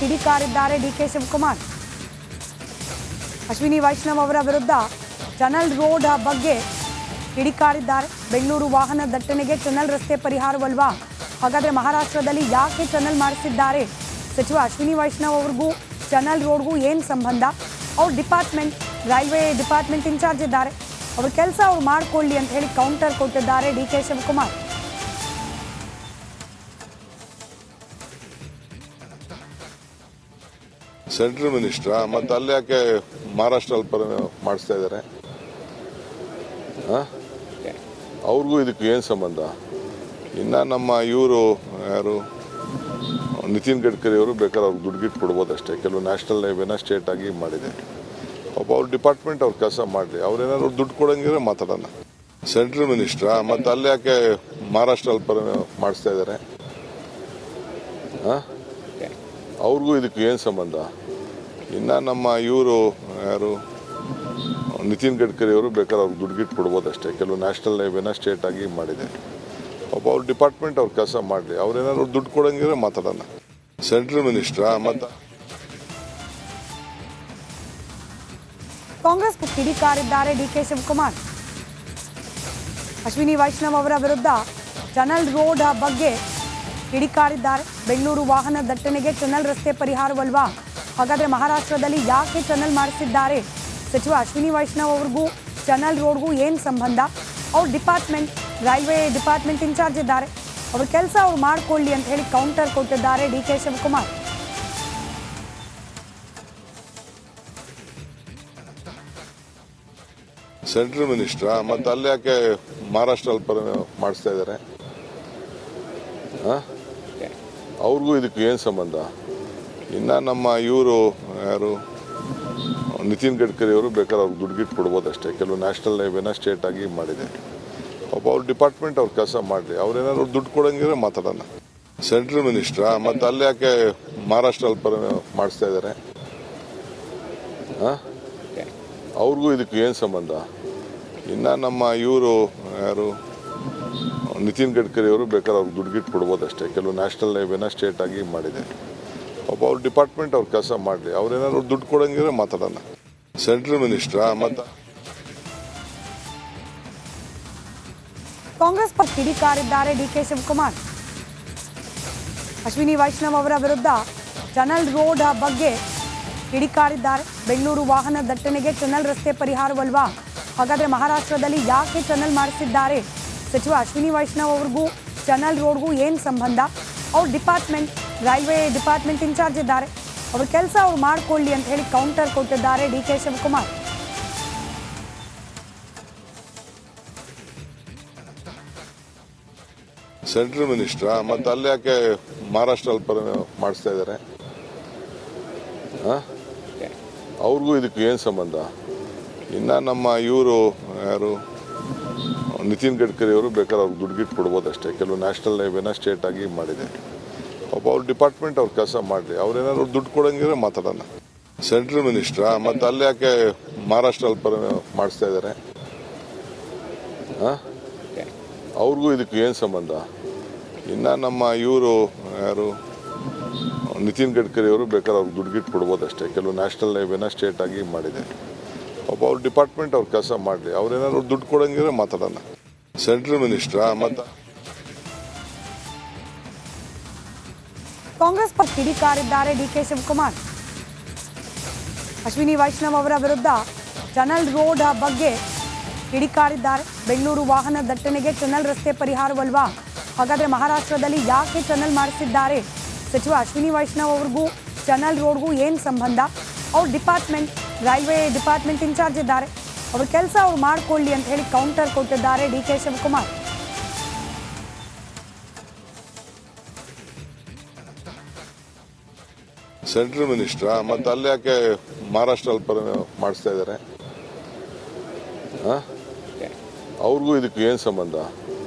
ಕಿಡಿಕಾರಿದ್ದಾರೆ ಡಿಕೆ ಶಿವಕುಮಾರ್. ಅಶ್ವಿನಿ ವೈಷ್ಣವ್ ಅವರ ವಿರುದ್ಧ ಟನಲ್ ರೋಡ್ ಬಗ್ಗೆ ಕಿಡಿಕಾರಿದ್ದಾರೆ. ಬೆಂಗಳೂರು ವಾಹನ ದಟ್ಟಣೆಗೆ ಟನಲ್ ರಸ್ತೆ ಪರಿಹಾರವಲ್ವಾ? ಹಾಗಾದ್ರೆ ಮಹಾರಾಷ್ಟ್ರದಲ್ಲಿ ಯಾಕೆ ಟನಲ್ ಮಾಡಿಸಿದ್ದಾರೆ? ಸಚಿವ ಅಶ್ವಿನಿ ವೈಷ್ಣವ್ ಅವ್ರಿಗೂ ಟನಲ್ ರೋಡ್ಗೂ ಏನು ಸಂಬಂಧ? ಅವ್ರ ಡಿಪಾರ್ಟ್ಮೆಂಟ್, ರೈಲ್ವೆ ಡಿಪಾರ್ಟ್ಮೆಂಟ್ ಇನ್ಚಾರ್ಜ್ ಇದ್ದಾರೆ, ಅವ್ರ ಕೆಲಸ ಅವ್ರು ಮಾಡ್ಕೊಳ್ಳಿ ಅಂತ ಹೇಳಿ ಕೌಂಟರ್ ಕೊಟ್ಟಿದ್ದಾರೆ ಡಿಕೆ ಶಿವಕುಮಾರ್. ಸೆಂಟ್ರಲ್ ಮಿನಿಸ್ಟ್ರಾ ಮತ್ತೆ ಅಲ್ಲಿ ಯಾಕೆ ಮಹಾರಾಷ್ಟ್ರಲ್ಲಿ ಮಾಡಿಸ್ತಾ ಇದ್ದಾರೆ? ಅವ್ರಿಗೂ ಇದಕ್ಕೆ ಏನು ಸಂಬಂಧ? ಇನ್ನು ನಮ್ಮ ಇವರು ಯಾರು ನಿತಿನ್ ಗಡ್ಕರಿ ಅವರು ಬೇಕಾದ್ರೆ ಅವ್ರಿಗೆ ದುಡ್ಡು ಕೊಡ್ಬೋದು ಅಷ್ಟೇ. ಕೆಲವು ನ್ಯಾಷನಲ್ ಹೈವೇನ ಸ್ಟೇಟ್ ಆಗಿ ಮಾಡಿದೆ. ಒಬ್ಬ ಅವ್ರ ಡಿಪಾರ್ಟ್ಮೆಂಟ್ ಅವ್ರ ಕೆಲಸ ಮಾಡಲಿ. ಅವ್ರೇನಾದ್ರು ದುಡ್ಡು ಕೊಡಂಗಿದ್ರೆ ಮಾತಾಡೋಣ. ಸೆಂಟ್ರಲ್ ಮಿನಿಸ್ಟ್ರಾ ಮತ್ತೆ ಅಲ್ಲಿ ಯಾಕೆ ಮಹಾರಾಷ್ಟ್ರಲ್ಲಿ ಮಾಡಿಸ್ತಾ ಇದ್ದಾರೆ? ಅವ್ರಿಗೂ ಇದಕ್ಕೆ ಏನು ಸಂಬಂಧ? ಇನ್ನು ನಮ್ಮ ಇವರು ಯಾರು ನಿತಿನ್ ಗಡ್ಕರಿ ಅವರು ಬೇಕಾದ್ರೆ ಅವ್ರಿಗೆ ದುಡ್ಡು ಕೊಡ್ಬೋದು ಅಷ್ಟೇ. ಕೆಲವು ನ್ಯಾಷನಲ್ ಹೈವೇನ ಸ್ಟೇಟ್ ಆಗಿ ಮಾಡಿದೆ. ಒಬ್ಬ ಅವ್ರ ಡಿಪಾರ್ಟ್ಮೆಂಟ್ ಅವ್ರ ಕೆಲಸ ಮಾಡಲಿ. ಅವ್ರೇನಾದ್ರು ದುಡ್ಡು ಕೊಡಂಗಿದ್ರೆ ಮಾತಾಡೋಣ. ಸೆಂಟ್ರಲ್ ಮಿನಿಸ್ಟ್ರಾ ಮತ್ತೆ ಕಾಂಗ್ರೆಸ್ ಕಿಡಿಕಾರಿದ್ದಾರೆ ಡಿಕೆ ಶಿವಕುಮಾರ್. ಅಶ್ವಿನಿ ವೈಷ್ಣವ್ ಅವರ ವಿರುದ್ಧ ಟನಲ್ ರೋಡ್ ಬಗ್ಗೆ ಕಿಡಿಕಾರಿದ್ದಾರೆ. ಬೆಂಗಳೂರು ವಾಹನ ದಟ್ಟಣೆಗೆ ಟನಲ್ ರಸ್ತೆ ಪರಿಹಾರವಲ್ವಾ? ಹಾಗಾದ್ರೆ ಮಹಾರಾಷ್ಟ್ರದಲ್ಲಿ ಯಾಕೆ ಟನಲ್ ಮಾಡಿಸಿದ್ದಾರೆ? ಸಚಿವ ಅಶ್ವಿನಿ ವೈಷ್ಣವ್ ಅವ್ರಿಗೂ ಟನಲ್ ರೋಡ್ಗೂ ಏನು ಸಂಬಂಧ? ಅವ್ರ ಡಿಪಾರ್ಟ್ಮೆಂಟ್, ರೈಲ್ವೆ ಡಿಪಾರ್ಟ್ಮೆಂಟ್ ಇನ್ಚಾರ್ಜ್ ಇದ್ದಾರೆ, ಅವ್ರ ಕೆಲಸ ಅವ್ರು ಮಾಡ್ಕೊಳ್ಳಿ ಅಂತ ಹೇಳಿ ಕೌಂಟರ್ ಕೊಟ್ಟಿದ್ದಾರೆ ಡಿಕೆ ಶಿವಕುಮಾರ್. ಸೆಂಟ್ರಲ್ ಮಿನಿಸ್ಟ್ರಾ ಮತ್ತೆ ಅಲ್ಲಿ ಯಾಕೆ ಮಹಾರಾಷ್ಟ್ರಲ್ಲಿ ಮಾಡಿಸ್ತಾ ಇದ್ದಾರೆ? ಅವ್ರಿಗೂ ಇದಕ್ಕೆ ಏನು ಸಂಬಂಧ? ಇನ್ನು ನಮ್ಮ ಇವರು ಯಾರು ನಿತಿನ್ ಗಡ್ಕರಿ ಅವರು ಬೇಕಾದ್ರೆ ಅವ್ರಿಗೆ ದುಡ್ಡು ಕೊಡ್ಬೋದು ಅಷ್ಟೇ. ಕೆಲವು ನ್ಯಾಷನಲ್ ಹೈವೇನ ಸ್ಟೇಟ್ ಆಗಿ ಮಾಡಿದೆ. ಒಬ್ಬ ಅವ್ರ ಡಿಪಾರ್ಟ್ಮೆಂಟ್ ಅವ್ರ ಕೆಲಸ ಮಾಡಲಿ. ಅವ್ರೇನಾದ್ರು ದುಡ್ಡು ಕೊಡಂಗಿದ್ರೆ ಮಾತಾಡೋಣ. ಸೆಂಟ್ರಲ್ ಮಿನಿಸ್ಟ್ರಾ ಮತ್ತೆ ಅಲ್ಲಿ ಯಾಕೆ ಮಹಾರಾಷ್ಟ್ರಲ್ಲಿ ಮಾಡಿಸ್ತಾ ಇದ್ದಾರೆ? ಅವ್ರಿಗೂ ಇದಕ್ಕೆ ಏನು ಸಂಬಂಧ? ಇನ್ನು ನಮ್ಮ ಇವರು ಯಾರು ನಿತಿನ್ ಗಡ್ಕರಿ ಅವರು ಬೇಕಾದ್ರೆ ಅವ್ರಿಗೆ ದುಡ್ಡು ಕೊಡ್ಬೋದು ಅಷ್ಟೇ. ಕೆಲವು ನ್ಯಾಷನಲ್ ಹೈವೇನ ಸ್ಟೇಟ್ ಆಗಿ ಮಾಡಿದೆ. ಒಬ್ಬ ಅವ್ರ ಡಿಪಾರ್ಟ್ಮೆಂಟ್ ಅವ್ರ ಕೆಲಸ ಮಾಡಲಿ. ಅವ್ರೇನಾದ್ರು ದುಡ್ಡು ಕೊಡಂಗಿದ್ರೆ ಮಾತಾಡೋಣ. ಸೆಂಟ್ರಲ್ ಮಿನಿಸ್ಟ್ರಾ ಮತ್ತೆ ಕಾಂಗ್ರೆಸ್ ಕಿಡಿಕಾರಿದ್ದಾರೆ ಡಿಕೆ ಶಿವಕುಮಾರ್. ಅಶ್ವಿನಿ ವೈಷ್ಣವ್ ಅವರ ವಿರುದ್ಧ ಟನಲ್ ರೋಡ್ ಬಗ್ಗೆ ಕಿಡಿಕಾರಿದ್ದಾರೆ. ಬೆಂಗಳೂರು ವಾಹನ ದಟ್ಟಣೆಗೆ ಟನಲ್ ರಸ್ತೆ ಪರಿಹಾರವಲ್ವಾ? ಹಾಗಾದ್ರೆ ಮಹಾರಾಷ್ಟ್ರದಲ್ಲಿ ಯಾಕೆ ಟನಲ್ ಮಾಡಿಸಿದ್ದಾರೆ? ಸಚಿವ ಅಶ್ವಿನಿ ವೈಷ್ಣವ್ ಅವ್ರಿಗೂ ಟನಲ್ ರೋಡ್ಗೂ ಏನು ಸಂಬಂಧ? ಅವ್ರ ಡಿಪಾರ್ಟ್ಮೆಂಟ್, ರೈಲ್ವೆ ಡಿಪಾರ್ಟ್ಮೆಂಟ್ ಇನ್ಚಾರ್ಜ್ ಇದ್ದಾರೆ, ಅವ್ರ ಕೆಲಸ ಅವ್ರು ಮಾಡ್ಕೊಳ್ಳಿ ಅಂತ ಹೇಳಿ ಕೌಂಟರ್ ಕೊಟ್ಟಿದ್ದಾರೆ ಡಿಕೆ ಶಿವಕುಮಾರ್. ಸೆಂಟ್ರಲ್ ಮಿನಿಸ್ಟ್ರಾ ಮತ್ತೆ ಅಲ್ಲಿ ಯಾಕೆ ಮಹಾರಾಷ್ಟ್ರಲ್ಲಿ ಮಾಡಿಸ್ತಾ ಇದ್ದಾರೆ? ಅವ್ರಿಗೂ ಇದಕ್ಕೆ ಏನು ಸಂಬಂಧ? ಇನ್ನು ನಮ್ಮ ಇವರು ಯಾರು ನಿತಿನ್ ಗಡ್ಕರಿ ಅವರು ಬೇಕಾದ್ರೆ ಅವ್ರಿಗೆ ದುಡ್ಡು ಕೊಡ್ಬೋದು ಅಷ್ಟೇ. ಕೆಲವು ನ್ಯಾಷನಲ್ ಹೈವೇನ ಸ್ಟೇಟ್ ಆಗಿ ಮಾಡಿದೆ. ಒಬ್ಬ ಅವ್ರ ಡಿಪಾರ್ಟ್ಮೆಂಟ್ ಅವ್ರ ಕೆಲಸ ಮಾಡಲಿ. ಅವ್ರೇನಾದ್ರು ದುಡ್ಡು ಕೊಡಂಗಿದ್ರೆ ಮಾತಾಡೋಣ. ಸೆಂಟ್ರಲ್ ಮಿನಿಸ್ಟ್ರಾ ಮತ್ತೆ ಅಲ್ಲಿ ಯಾಕೆ ಮಹಾರಾಷ್ಟ್ರಲ್ಲಿ ಮಾಡಿಸ್ತಾ ಇದ್ದಾರೆ? ಅವ್ರಿಗೂ ಇದಕ್ಕೆ ಏನು ಸಂಬಂಧ? ಇನ್ನು ನಮ್ಮ ಇವರು ಯಾರು ನಿತಿನ್ ಗಡ್ಕರಿ ಅವರು ಬೇಕಾದ್ರೆ ಅವ್ರಿಗೆ ದುಡ್ಡು ಕೊಡ್ಬೋದು ಅಷ್ಟೇ. ಕೆಲವು ನ್ಯಾಷನಲ್ ಹೈವೇನ ಸ್ಟೇಟ್ ಆಗಿ ಮಾಡಿದೆ. ಒಬ್ಬ ಅವ್ರ ಡಿಪಾರ್ಟ್ಮೆಂಟ್ ಅವ್ರ ಕೆಲಸ ಮಾಡಲಿ. ಅವ್ರೇನಾದ್ರು ದುಡ್ಡು ಕೊಡಂಗಿದ್ರೆ ಮಾತಾಡೋಣ. ಸೆಂಟ್ರಲ್ ಮಿನಿಸ್ಟ್ರಾ ಮತ್ತೆ ಕಾಂಗ್ರೆಸ್ ಕಿಡಿಕಾರಿದ್ದಾರೆ ಡಿಕೆ ಶಿವಕುಮಾರ್. ಅಶ್ವಿನಿ ವೈಷ್ಣವ್ ಅವರ ವಿರುದ್ಧ ಟನಲ್ ರೋಡ್ ಬಗ್ಗೆ ಕಿಡಿಕಾರಿದ್ದಾರೆ. ಬೆಂಗಳೂರು ವಾಹನ ದಟ್ಟಣೆಗೆ ಟನಲ್ ರಸ್ತೆ ಪರಿಹಾರವಲ್ವಾ? ಹಾಗಾದ್ರೆ ಮಹಾರಾಷ್ಟ್ರದಲ್ಲಿ ಯಾಕೆ ಟನಲ್ ಮಾಡಿಸಿದ್ದಾರೆ? ಸಚಿವ ಅಶ್ವಿನಿ ವೈಷ್ಣವ್ ಅವ್ರಿಗೂ ಟನಲ್ ರೋಡ್ಗೂ ಏನು ಸಂಬಂಧ? ಅವ್ರ ಡಿಪಾರ್ಟ್ಮೆಂಟ್, ರೈಲ್ವೆ ಡಿಪಾರ್ಟ್ಮೆಂಟ್ ಇನ್ಚಾರ್ಜ್ ಇದ್ದಾರೆ, ಅವ್ರ ಕೆಲಸ ಅವ್ರು ಮಾಡ್ಕೊಳ್ಳಿ ಅಂತ ಹೇಳಿ ಕೌಂಟರ್ ಕೊಟ್ಟಿದ್ದಾರೆ ಡಿಕೆ ಶಿವಕುಮಾರ್. ಸೆಂಟ್ರಲ್ ಮಿನಿಸ್ಟ್ರಾ ಮತ್ತೆ ಅಲ್ಲಿ ಯಾಕೆ ಮಹಾರಾಷ್ಟ್ರಲ್ಲಿ ಮಾಡಿಸ್ತಾ ಇದ್ದಾರೆ? ಅವ್ರಿಗೂ ಇದಕ್ಕೆ ಏನು ಸಂಬಂಧ?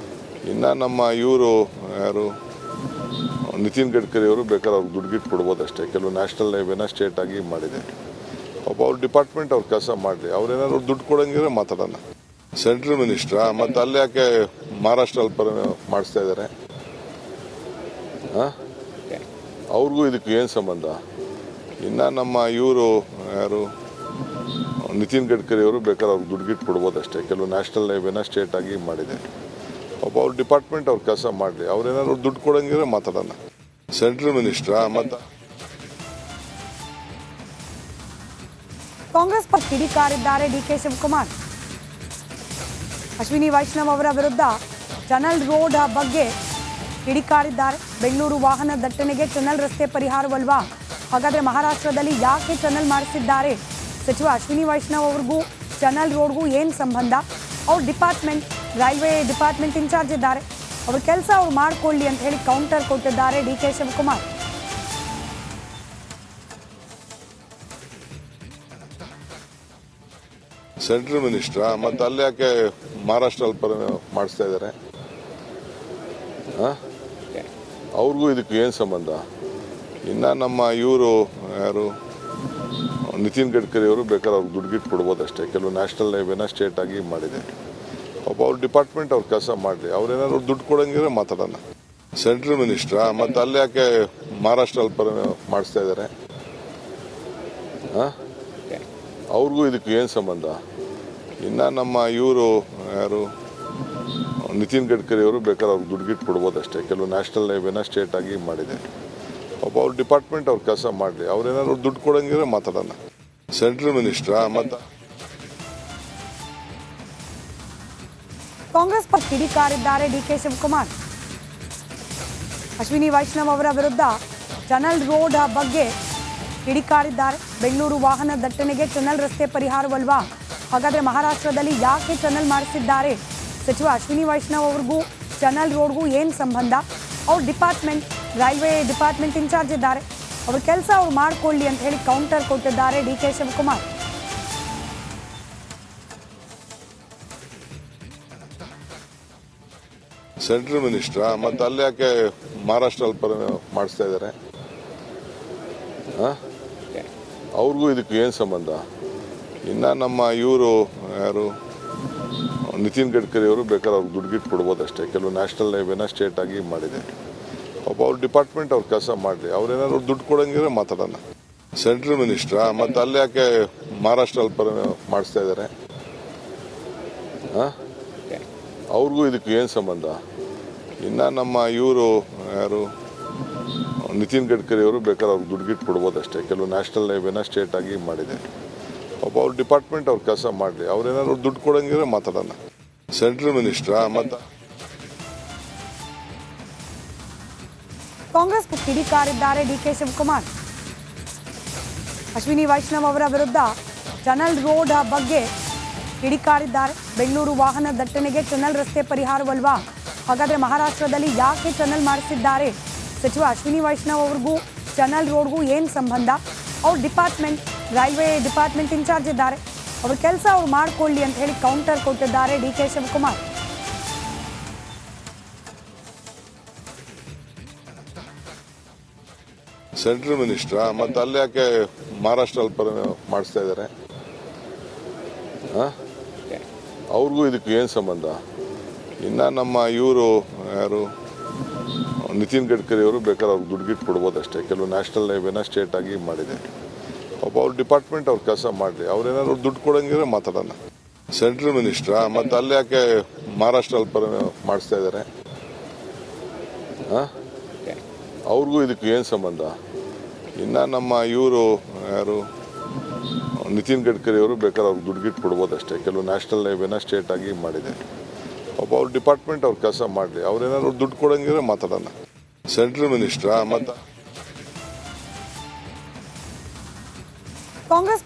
ಇನ್ನು ನಮ್ಮ ಇವರು ಯಾರು ನಿತಿನ್ ಗಡ್ಕರಿ ಅವರು ಬೇಕಾದ್ರೆ ಅವ್ರಿಗೆ ದುಡ್ಡು ಕೊಡ್ಬೋದು ಅಷ್ಟೇ. ಕೆಲವು ನ್ಯಾಷನಲ್ ಹೈವೇನ ಸ್ಟೇಟ್ ಆಗಿ ಮಾಡಿದೆ. ಒಬ್ಬ ಅವ್ರ ಡಿಪಾರ್ಟ್ಮೆಂಟ್ ಅವ್ರ ಕೆಲಸ ಮಾಡಲಿ. ಅವ್ರೇನಾದ್ರು ದುಡ್ಡು ಕೊಡಂಗಿದ್ರೆ ಮಾತಾಡೋಣ. ಸೆಂಟ್ರಲ್ ಮಿನಿಸ್ಟ್ರಾ ಮತ್ತೆ ಅಲ್ಲಿ ಯಾಕೆ ಮಹಾರಾಷ್ಟ್ರಲ್ಲಿ ಮಾಡಿಸ್ತಾ ಇದ್ದಾರೆ? ಅವ್ರಿಗೂ ಇದಕ್ಕೆ ಏನು ಸಂಬಂಧ? ಇನ್ನು ನಮ್ಮ ಇವರು ಯಾರು ನಿತಿನ್ ಗಡ್ಕರಿ ಅವರು ಬೇಕಾದ್ರೆ ಅವ್ರಿಗೆ ದುಡ್ಡು ಕೊಡ್ಬೋದು ಅಷ್ಟೇ. ಕೆಲವು ನ್ಯಾಷನಲ್ ಹೈವೇನ ಸ್ಟೇಟ್ ಆಗಿ ಮಾಡಿದೆ. ಪಾಪ ಅವ್ರ ಡಿಪಾರ್ಟ್ಮೆಂಟ್ ಅವ್ರ ಕೆಲಸ ಮಾಡಲಿ. ಅವ್ರೇನಾದ್ರು ದುಡ್ಡು ಕೊಡಂಗಿದ್ರೆ ಮಾತಾಡೋಣ. ಸೆಂಟ್ರಲ್ ಮಿನಿಸ್ಟ್ರಾ ಮತ್ತು ಕಾಂಗ್ರೆಸ್ ಪಕ್ಷ ಕಿಡಿಕಾರಿದ್ದಾರೆ ಡಿಕೆ ಶಿವಕುಮಾರ್. ಅಶ್ವಿನಿ ವೈಷ್ಣವ್ ಅವರ ವಿರುದ್ಧ ಟನಲ್ ರೋಡ್ ಬಗ್ಗೆ ಕಿಡಿಕಾರಿದ್ದಾರೆ. ಬೆಂಗಳೂರು ವಾಹನ ದಟ್ಟಣೆಗೆ ಟನಲ್ ರಸ್ತೆ ಪರಿಹಾರವಲ್ವಾ? ಹಾಗಾದ್ರೆ ಮಹಾರಾಷ್ಟ್ರದಲ್ಲಿ ಯಾಕೆ ಟನಲ್ ಮಾಡಿಸಿದ್ದಾರೆ? ಸಚಿವ ಅಶ್ವಿನಿ ವೈಷ್ಣವ್ ಅವ್ರಿಗೂ ಟನಲ್ ರೋಡ್ಗೂ ಏನು ಸಂಬಂಧ? ಅವ್ರ ಡಿಪಾರ್ಟ್ಮೆಂಟ್, ರೈಲ್ವೆ ಡಿಪಾರ್ಟ್ಮೆಂಟ್ ಇನ್ಚಾರ್ಜ್ ಇದ್ದಾರೆ. ಅವ್ರ ಕೆಲಸ ಅವ್ರು ಮಾಡ್ಕೊಳ್ಳಿ ಅಂತ ಹೇಳಿ ಕೌಂಟರ್ ಕೊಟ್ಟಿದ್ದಾರೆ ಡಿಕೆ ಶಿವಕುಮಾರ್. ಸೆಂಟ್ರಲ್ ಮಿನಿಸ್ಟ್ರಾ ಮತ್ತು ಅಲ್ಲಿ ಯಾಕೆ ಮಹಾರಾಷ್ಟ್ರಲ್ಲಿ ಮಾಡಿಸ್ತಾ ಇದ್ದಾರೆ? ಅವ್ರಿಗೂ ಇದಕ್ಕೆ ಏನು ಸಂಬಂಧ? ಇನ್ನು ನಮ್ಮ ಇವರು ಯಾರು ನಿತಿನ್ ಗಡ್ಕರಿ ಅವರು ಬೇಕಾದ್ರೆ ಅವ್ರಿಗೆ ದುಡ್ಡು ಕೊಡ್ಬೋದು ಅಷ್ಟೇ. ಕೆಲವು ನ್ಯಾಷನಲ್ ಹೈವೇನ ಸ್ಟೇಟ್ ಆಗಿ ಮಾಡಿದೆ. ಪಾಪ ಅವ್ರ ಡಿಪಾರ್ಟ್ಮೆಂಟ್ ಅವ್ರ ಕೆಲಸ ಮಾಡಲಿ. ಅವ್ರೇನಾದ್ರು ದುಡ್ಡು ಕೊಡಂಗಿದ್ರೆ ಮಾತಾಡೋಣ. ಸೆಂಟ್ರಲ್ ಮಿನಿಸ್ಟ್ರಾ ಮತ್ತು ಅಲ್ಲಿ ಯಾಕೆ ಮಹಾರಾಷ್ಟ್ರಲ್ಲಿ ಮಾಡಿಸ್ತಾ ಇದ್ದಾರೆ? ಅವ್ರಿಗೂ ಇದಕ್ಕೆ ಏನು ಸಂಬಂಧ? ಇನ್ನು ನಮ್ಮ ಇವರು ಯಾರು ನಿತಿನ್ ಗಡ್ಕರಿ ಅವರು ಬೇಕಾದ್ರೆ ಅವ್ರಿಗೆ ದುಡ್ಡು ಕೊಡ್ಬೋದು ಅಷ್ಟೇ. ಕೆಲವು ನ್ಯಾಷನಲ್ ಹೈವೇನ ಸ್ಟೇಟ್ ಆಗಿ ಮಾಡಿದೆ. ಪಾಪ ಅವ್ರ ಡಿಪಾರ್ಟ್ಮೆಂಟ್ ಅವ್ರ ಕೆಲಸ ಮಾಡಲಿ. ಅವ್ರೇನಾದ್ರು ದುಡ್ಡು ಕೊಡಂಗಿದ್ರೆ ಮಾತಾಡೋಣ. ಸೆಂಟ್ರಲ್ ಮಿನಿಸ್ಟ್ರಾ ಮತ್ತು ಕಾಂಗ್ರೆಸ್ ಪಕ್ಷ ಕಿಡಿಕಾರಿದ್ದಾರೆ ಡಿಕೆ ಶಿವಕುಮಾರ್. ಅಶ್ವಿನಿ ವೈಷ್ಣವ್ ಅವರ ವಿರುದ್ಧ ಟನಲ್ ರೋಡ್ ಬಗ್ಗೆ ಕಿಡಿಕಾರಿದ್ದಾರೆ. ಬೆಂಗಳೂರು ವಾಹನ ದಟ್ಟಣೆಗೆ ಟನಲ್ ರಸ್ತೆ ಪರಿಹಾರವಲ್ವಾ? ಹಾಗಾದ್ರೆ ಮಹಾರಾಷ್ಟ್ರದಲ್ಲಿ ಯಾಕೆ ಟನಲ್ ಮಾಡಿಸಿದ್ದಾರೆ? ಸಚಿವ ಅಶ್ವಿನಿ ವೈಷ್ಣವ್ ಅವ್ರಿಗೂ ಟನಲ್ ರೋಡ್ಗೂ ಏನು ಸಂಬಂಧ? ಅವ್ರ ಡಿಪಾರ್ಟ್ಮೆಂಟ್, ರೈಲ್ವೆ ಡಿಪಾರ್ಟ್ಮೆಂಟ್ ಇನ್ಚಾರ್ಜ್ ಇದ್ದಾರೆ. ಅವ್ರ ಕೆಲಸ ಅವ್ರು ಮಾಡ್ಕೊಳ್ಳಿ ಅಂತ ಹೇಳಿ ಕೌಂಟರ್ ಕೊಟ್ಟಿದ್ದಾರೆ ಡಿಕೆ ಶಿವಕುಮಾರ್. ಸೆಂಟ್ರಲ್ ಮಿನಿಸ್ಟ್ರಾ ಮತ್ತು ಅಲ್ಲಿ ಯಾಕೆ ಮಹಾರಾಷ್ಟ್ರಲ್ಲಿ ಮಾಡಿಸ್ತಾ ಇದ್ದಾರೆ? ಅವ್ರಿಗೂ ಇದಕ್ಕೆ ಏನು ಸಂಬಂಧ? ಇನ್ನು ನಮ್ಮ ಇವರು ಯಾರು ನಿತಿನ್ ಗಡ್ಕರಿ ಅವರು ಬೇಕಾದ್ರೆ ಅವ್ರಿಗೆ ದುಡ್ಡು ಕೊಡ್ಬೋದು ಅಷ್ಟೇ. ಕೆಲವು ನ್ಯಾಷನಲ್ ಹೈವೇನ ಸ್ಟೇಟ್ ಆಗಿ ಮಾಡಿದೆ. ಪಾಪ ಅವ್ರ ಡಿಪಾರ್ಟ್ಮೆಂಟ್ ಅವ್ರ ಕೆಲಸ ಮಾಡಲಿ. ಅವ್ರೇನಾದ್ರು ದುಡ್ಡು ಕೊಡಂಗಿದ್ರೆ ಮಾತಾಡೋಣ. ಸೆಂಟ್ರಲ್ ಮಿನಿಸ್ಟ್ರಾ ಮತ್ತು ಅಲ್ಲಿ ಯಾಕೆ ಮಹಾರಾಷ್ಟ್ರಲ್ಲಿ ಮಾಡಿಸ್ತಾ ಇದ್ದಾರೆ? ಅವ್ರಿಗೂ ಇದಕ್ಕೆ ಏನು ಸಂಬಂಧ? ಇನ್ನು ನಮ್ಮ ಇವರು ಯಾರು ನಿತಿನ್ ಗಡ್ಕರಿ ಅವರು ಬೇಕಾದ್ರೆ ಅವ್ರಿಗೆ ದುಡ್ಡು ಕೊಡ್ಬೋದು ಅಷ್ಟೇ. ಕೆಲವು ನ್ಯಾಷನಲ್ ಹೈವೇನ ಸ್ಟೇಟ್ ಆಗಿ ಮಾಡಿದೆ. ಪಾಪ ಅವ್ರ ಡಿಪಾರ್ಟ್ಮೆಂಟ್ ಅವ್ರ ಕೆಲಸ ಮಾಡಲಿ. ಅವ್ರೇನಾದ್ರು ದುಡ್ಡು ಕೊಡಂಗಿದ್ರೆ ಮಾತಾಡೋಣ. ಸೆಂಟ್ರಲ್ ಮಿನಿಸ್ಟ್ರಾ ಮತ್ತು ಕಾಂಗ್ರೆಸ್ ಪಕ್ಷ ಕಿಡಿಕಾರಿದ್ದಾರೆ ಡಿಕೆ ಶಿವಕುಮಾರ್. ಅಶ್ವಿನಿ ವೈಷ್ಣವ್ ಅವರ ವಿರುದ್ಧ ಟನಲ್ ರೋಡ್ ಬಗ್ಗೆ ಕಿಡಿಕಾರಿದ್ದಾರೆ. ಬೆಂಗಳೂರು ವಾಹನ ದಟ್ಟಣೆಗೆ ಟನಲ್ ರಸ್ತೆ ಪರಿಹಾರವಲ್ವಾ? ಹಾಗಾದ್ರೆ ಮಹಾರಾಷ್ಟ್ರದಲ್ಲಿ ಯಾಕೆ ಟನಲ್ ಮಾಡಿಸಿದ್ದಾರೆ? ಸಚಿವ ಅಶ್ವಿನಿ ವೈಷ್ಣವ್ ಅವ್ರಿಗೂ ಟನಲ್ ರೋಡ್ಗೂ ಏನು ಸಂಬಂಧ? ಅವ್ರ ಡಿಪಾರ್ಟ್ಮೆಂಟ್, ರೈಲ್ವೆ ಡಿಪಾರ್ಟ್ಮೆಂಟ್ ಇನ್ಚಾರ್ಜ್ ಇದ್ದಾರೆ. ಅವ್ರ ಕೆಲಸ ಅವ್ರು ಮಾಡ್ಕೊಳ್ಳಿ ಅಂತ ಹೇಳಿ ಕೌಂಟರ್ ಕೊಟ್ಟಿದ್ದಾರೆ ಡಿಕೆ ಶಿವಕುಮಾರ್. ಸೆಂಟ್ರಲ್ ಮಿನಿಸ್ಟ್ರಾ ಮತ್ತು ಅಲ್ಲಿ ಯಾಕೆ ಮಹಾರಾಷ್ಟ್ರಲ್ಲಿ ಮಾಡಿಸ್ತಾ ಇದ್ದಾರೆ? ಅವ್ರಿಗೂ ಇದಕ್ಕೆ ಏನು ಸಂಬಂಧ? ಇನ್ನು ನಮ್ಮ ಇವರು ಯಾರು ನಿತಿನ್ ಗಡ್ಕರಿ ಅವರು ಬೇಕಾದ್ರೆ ಅವ್ರಿಗೆ ದುಡ್ಡು ಕೊಡ್ಬೋದು ಅಷ್ಟೇ. ಕೆಲವು ನ್ಯಾಷನಲ್ ಹೈವೇನ ಸ್ಟೇಟ್ ಆಗಿ ಮಾಡಿದೆ. ಪಾಪ ಅವ್ರ ಡಿಪಾರ್ಟ್ಮೆಂಟ್ ಅವ್ರ ಕೆಲಸ ಮಾಡಲಿ. ಅವ್ರೇನಾದ್ರು ದುಡ್ಡು ಕೊಡಂಗಿದ್ರೆ ಮಾತಾಡೋಣ. ಸೆಂಟ್ರಲ್ ಮಿನಿಸ್ಟ್ರಾ ಮತ್ತು ಅಲ್ಲಿ ಯಾಕೆ ಮಹಾರಾಷ್ಟ್ರಲ್ಲಿ ಮಾಡಿಸ್ತಾ ಇದ್ದಾರೆ? ಅವ್ರಿಗೂ ಇದಕ್ಕೆ ಏನು ಸಂಬಂಧ? ಇನ್ನು ನಮ್ಮ ಇವರು ಯಾರು ನಿತಿನ್ ಗಡ್ಕರಿ ಅವರು ಬೇಕಾದ್ರೆ ಅವ್ರಿಗೆ ದುಡ್ಡು ಕೊಡ್ಬೋದು ಅಷ್ಟೇ. ಕೆಲವು ನ್ಯಾಷನಲ್ ಹೈವೇನ ಸ್ಟೇಟ್ ಆಗಿ ಮಾಡಿದೆ. ಪಾಪ ಅವ್ರ ಡಿಪಾರ್ಟ್ಮೆಂಟ್ ಅವ್ರ ಕೆಲಸ ಮಾಡಲಿ. ಅವ್ರೇನಾದ್ರು ದುಡ್ಡು ಕೊಡಂಗಿದ್ರೆ ಮಾತಾಡೋಣ. ಸೆಂಟ್ರಲ್ ಮಿನಿಸ್ಟ್ರಾ ಮತ್ತು ಕಾಂಗ್ರೆಸ್